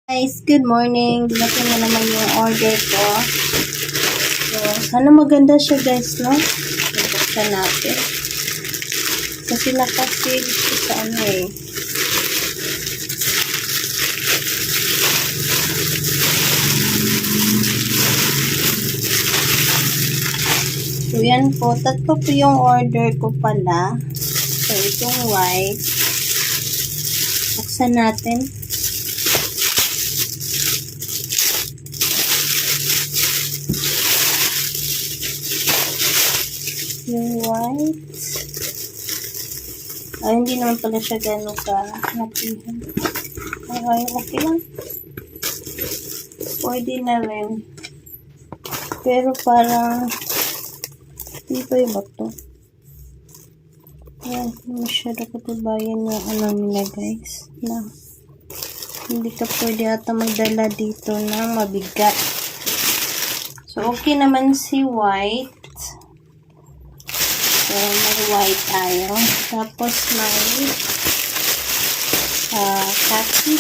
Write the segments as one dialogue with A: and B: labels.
A: Guys, good morning. Dumating na naman yung order ko. So, sana maganda siya guys, no? Buksan natin. Kasi nakasil siya sa ano eh. So, yan po. Tatlo po yung order ko pala. So, itong white. Buksan natin. Yung white. Ay, hindi naman pala siya gano'n ka napihan. Okay lang. Pwede na rin. Pero parang hindi ba yung bato? Ayan, masyado katubayan yung ano nila guys. Na hindi ka pwede ata magdala dito na mabigat. So, okay naman si white. So, may white tayo. Tapos, may khaki.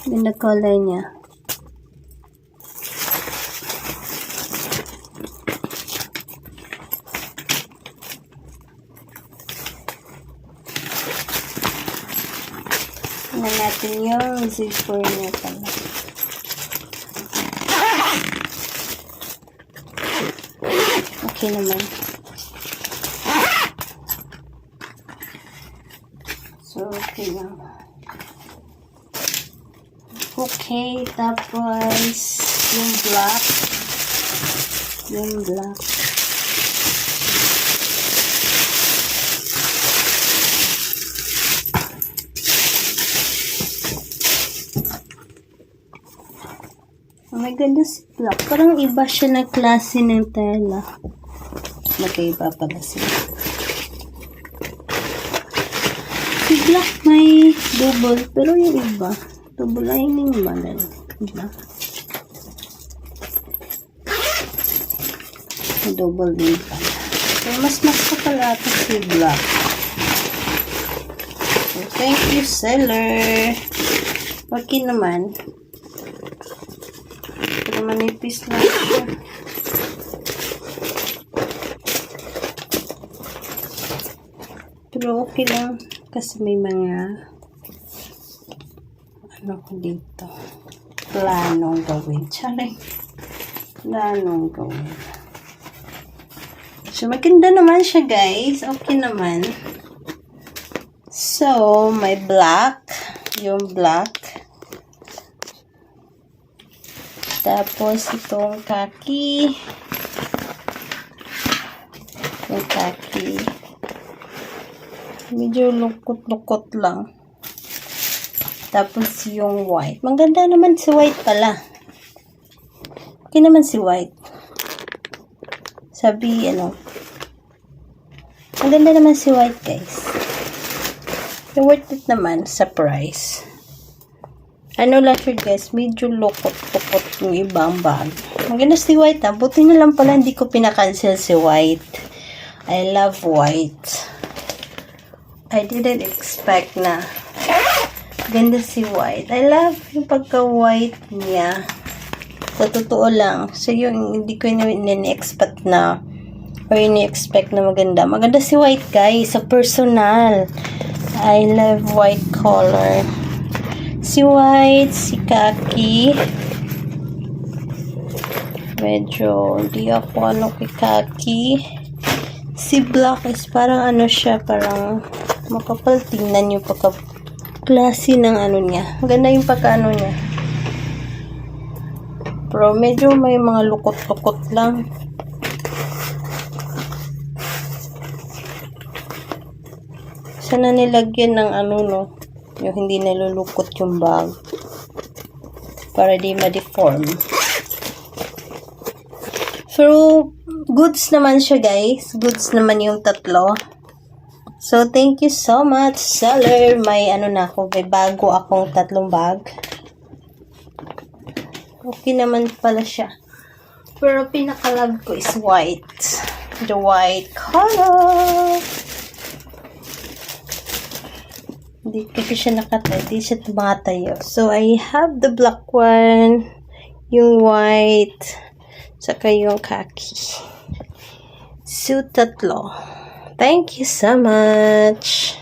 A: Yung color niya. Tingnan natin yung zipper niya pala. Okay naman. So, okay lang. Okay, tapos yung black. Yung black. Oh my goodness, black. Parang iba siya na klase ng tela. Magkaiba pala sila. Si black may double, pero yung iba, double lining ba na? Diba? Double din pala. So, mas pala ito si black. So, thank you, seller. Okay naman. Pero manipis lang siya. Pero okay lang kasi may mga ano ko dito planong gawin. Charing planong gawin. So maganda naman siya guys. Okay naman. So may black. Yung black. Tapos itong khaki. Yung khaki. Medyo lukot-lukot lang. Tapos yung white. Maganda naman si white pala. Okay naman si white. Sabi, maganda naman si white, guys. So, worth it naman sa price. Ano lang siya, guys. Medyo lukot-lukot yung ibang bag. Maganda si white, ha. Buti na lang pala hindi ko pinakancel si white. I love white. I didn't expect na ganda si white. I love yung pagka-white niya. Sa totoo lang. So, yung hindi ko ini-expect na or ini-expect na maganda. Maganda si white, guys. Sa personal. I love white color. Si white, si khaki. Medyo hindi ako kay khaki. Si black is parang siya, parang makapal. Tingnan yung pagka-klase ng niya. Ganda yung pagka niya. Pero medyo may mga lukot-lukot lang. Sana nilagyan ng yung hindi nalulukot yung bag. Para di ma-deform. Pero goods naman siya guys. Goods naman yung tatlo. So, thank you so much, seller. May may bago akong tatlong bag. Okay naman pala siya. Pero pinaka-love ko is white. The white color. hindi kasi siya nakatayo. Hindi siya tumatayo. So, I have the black one, yung white, saka yung khaki. So, tatlo. Thank you so much.